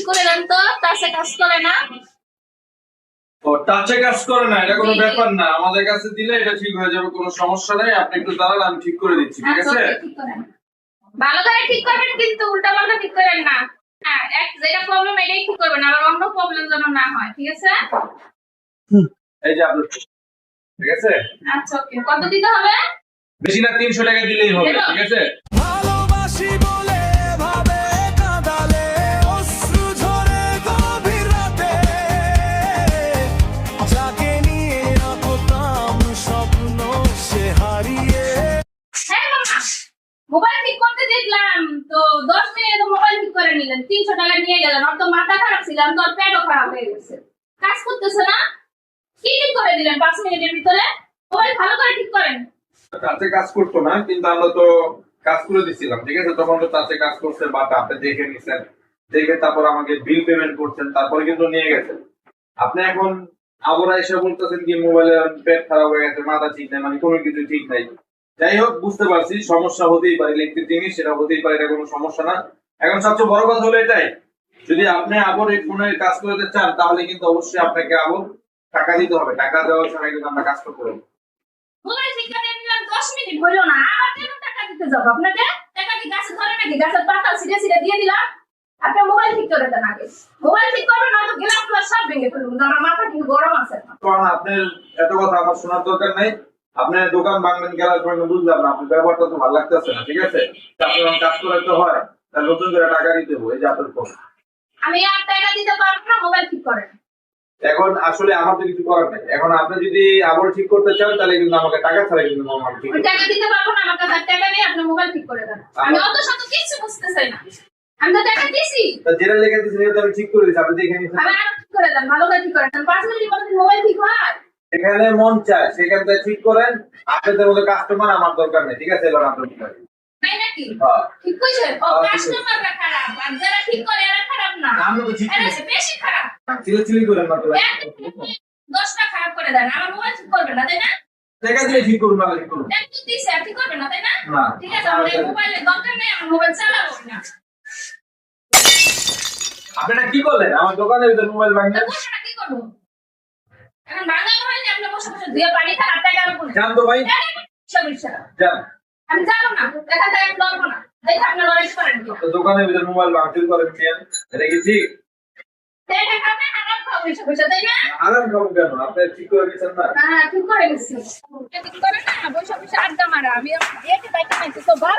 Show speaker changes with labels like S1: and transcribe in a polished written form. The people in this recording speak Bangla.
S1: করে দেন তো, টাচে কাজ করে না।
S2: ও টাচে কাজ করে না, এটা কোনো ব্যাপার না। আমাদের কাছে দিলে এটা ঠিক হয়ে যাবে, কোনো সমস্যা নাই। আপনি একটু দাঁড়ান, আমি ঠিক করে দিচ্ছি, ঠিক
S1: আচ্ছা,
S2: আছে?
S1: ওকে, ঠিক করেন। ভালো করে ঠিক করবেন, কিন্তু উল্টা পাল্টা ঠিক করেন না। হ্যাঁ, যেটা প্রবলেম এটাই ঠিক করবেন, আবার অন্য প্রবলেম যেন না হয়, ঠিক আছে?
S2: এই যে আপনার, ঠিক আছে?
S1: আচ্ছা, ওকে। কত দিতে হবে?
S2: বেশি না, 300 টাকা দিলেই হবে,
S1: দেবো?
S2: ঠিক আছে?
S3: ভালোবাসি বলে ভাবে কাঁদালে অশ্রু ঝরে গভীর রাতে যাকে নিয়ে রাখতাম স্বপ্ন সে হারিয়ে
S1: হ্যাঁ মামা, মোবাইল ঠিক করতে দেখলাম তো 10 মিনিটে তো মোবাইল ঠিক করে নিলেন, 300 টাকা নিয়ে গেলেন। ওর তো মাথা খারাপ ছিল, আর তোর পেটও খারাপ হয়ে গেছে। কাজ করতেছে না, কি ঠিক করে দিলেন 5 মিনিটের ভিতরে? মোবাইল ভালো করে ঠিক করেন।
S2: টাচে কাজ করতো না, কিন্তু আমরা তো কাজ করে দিচ্ছিলাম, ঠিক আছে? তখন তো টাচে কাজ করছে, বা আপনি দেখে নিছেন, দেখে তারপর আমাকে বিল পেমেন্ট করছেন, তারপরে কিন্তু নিয়ে গেছেন। আপনি এখন আবার এসে বলতেছেন কি মোবাইলের পেট খারাপ হয়ে গেছে, মাথা ঠিক নাই, মানে কোনো কিছু ঠিক নাই। যাই হোক, বুঝতে পারছি সমস্যা হতেই পারে, ইলেকট্রিক জিনিস, সেটা হতেই পারে, এটা কোনো সমস্যা না। এখন সবচেয়ে বড় কথা হলো এটাই, যদি আপনি আবার এই ফোনের কাজ করতে চান, তাহলে কিন্তু অবশ্যই আপনাকে আবার টাকা দিতে হবে। টাকা দেওয়ার সময় কিন্তু আমরা কাজ করতে হবে।
S1: মোবাইল ঠিক করে নিলাম, 10 মিনিট হলো না, আবার কেন টাকা দিতে যাবো আপনাকে? টাকা কি গাছে ধরে নাকি? গাছের পাতা ছিঁড়ে ছিঁড়ে দিয়ে দিলাম। আপনি মোবাইল ঠিক করে দেন আগে। মোবাইল ঠিক করবেন, নয়তো গ্লাস ফ্লাস সব ভেঙে ফেলবো। আমার মাথা কিন্তু গরম আছে।
S2: কারণ আপনার এত কথা আমার শোনার দরকার নাই। আপনার দোকান ভাঙবেন গেলার পর বুঝলাম না, আপনার ব্যবহারটা তো ভালো লাগতেছে না, ঠিক আছে? আপনার যখন কাজ করতে হয়, তাহলে নতুন করে টাকা দিতে হবে। এই যে আপনার ফোন,
S1: আমি আর টাকা দিতে পারবো না, মোবাইল ঠিক করেন।
S2: এখন আসলে আমার তো কিছু করার নাই। এখন আপনি যদি আবার ঠিক করতে চান, তাহলে কিন্তু আমাকে টাকা ছাড়া কিন্তু আমার ঠিক
S1: ওই
S2: করতে
S1: টাকা দিতে পারবো না, আমার কাছে আর টাকা নেই, আপনি মোবাইল ঠিক করে দেন। আমি অত শত কিছু বুঝতে চাই না, আমি তো টাকা দিছি।
S2: তা যেটা লেগে দিয়েছেন সেটা তো আমি ঠিক করে দিচ্ছি, আপনি দেখে নিচ্ছেন।
S1: আমি আরো ঠিক করে দেন, ভালো করে ঠিক করে দেন। 5 মিনিটের মধ্যে মোবাইল ঠিক হয়?
S2: এখানে মন চায় সেখান থেকে ঠিক করেন। আপনাদের মতো কাস্টমার আমার দরকার নেই, ঠিক আছে? এবার আপনার কি করে?
S1: তাই নাকি?
S2: হ্যাঁ।
S1: ঠিক কইছেন? ও
S2: হ্যাঁ, ঠিক আছে।
S1: কাস্টমাররা খারাপ, আর যারা ঠিক করে এরা খারাপ না।
S2: আমরা তো ঠিক
S1: এরা
S2: করি।
S1: বেশি খারাপ।
S2: চিলি করেন না তো ভাই।
S1: 10টা খারাপ করে দেন, আমার মোবাইল ঠিক করবে না, তাই না?
S2: টাকা দিয়ে ঠিক করুন, না ঠিক করুন।
S1: টাকা তো দিছে, আর ঠিক করবে না, তাই না?
S2: না।
S1: ঠিক আছে, আমার এই মোবাইলের দরকার নেই, আমার মোবাইল চালাবো না।
S2: আপনারা কি করলেন? আমার দোকানের ভিতর মোবাইল
S1: তো
S2: ভাঙলেন।
S1: বসে কি করবো? এখন ভাঙানো হয়নি, আপনি বসে বসে ধুয়ে পানি খান, আর টাকা আমার কোনো
S2: যান তো ভাই, যান।
S1: আমি যাবো না, দেখা যায় আমি লড়বো না। দেখে আপনার লড়াই করেন কি?
S2: তো দোকানের ভিতর মোবাইল ভাঙচুর করেন কেন? এটা কি ঠিক?
S1: দেখা খাবে, আরাম খাবো বসে বসে, তাই না?
S2: আরাম খাবো কেন? আপনি ঠিক করে দিচ্ছেন না?
S1: হ্যাঁ, ঠিক করে গেছি। ঠিক করে না, বসে বসে আড্ডা মারা। আমি এটি বাইকে নাইছি তো বার